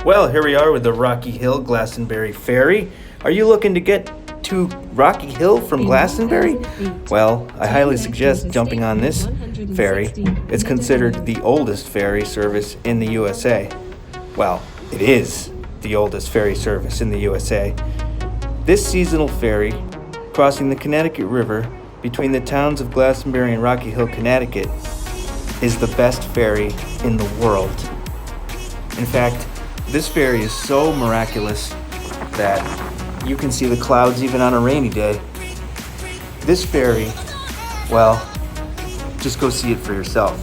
Well, here we are with the RockyHill Glastonbury Ferry. Are you looking to get to RockyHill from Glastonbury? Well, I highly suggest jumping on this ferry. It's considered the oldest ferry service in the USA. Well, it is the oldest ferry service in the USA. This seasonal ferry, crossing the Connecticut River between the towns of Glastonbury and RockyHill, Connecticut, is the best ferry in the world. In fact, this ferry is so miraculous that you can see the clouds even on a rainy day. This ferry, well, just go see it for yourself.